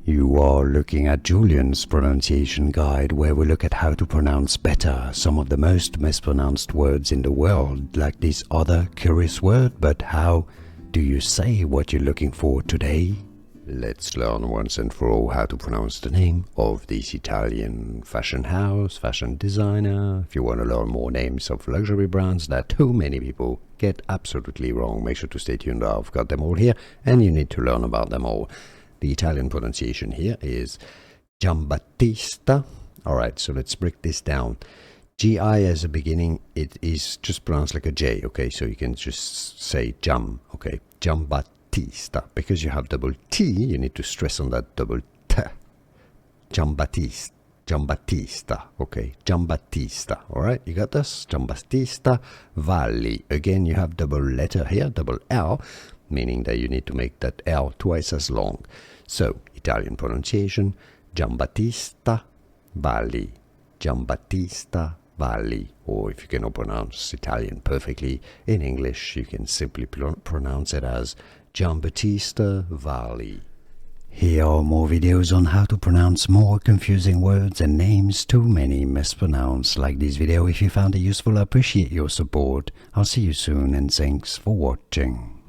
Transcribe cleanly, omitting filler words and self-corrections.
You are looking at Julian's pronunciation guide, where we look at how to pronounce better some of the most mispronounced words in the world, like this other curious word. But how do you say what you're looking for today? Let's learn once and for all how to pronounce the name of this Italian fashion house, fashion designer. If you want to learn more names of luxury brands that too many people get absolutely wrong, make sure to stay tuned. I've got them all here and you need to learn about them all. The Italian pronunciation here is Giambattista. Alright, so let's break this down. G-I as a beginning, it is just pronounced like a J, okay? So you can just say Giam, okay? Giambattista. Because you have double T, you need to stress on that double T. Giambattista. Giambattista, okay? Giambattista, alright? You got this? Giambattista Valli. Again, you have double letter here, double L, meaning that you need to make that L twice as long. So, Italian pronunciation, Giambattista Valli. Giambattista Valli. Or if you cannot pronounce Italian perfectly, in English you can simply pronounce it as Giambattista Valli. Here are more videos on how to pronounce more confusing words and names too many mispronounced. Like this video if you found it useful. I appreciate your support. I'll see you soon and thanks for watching.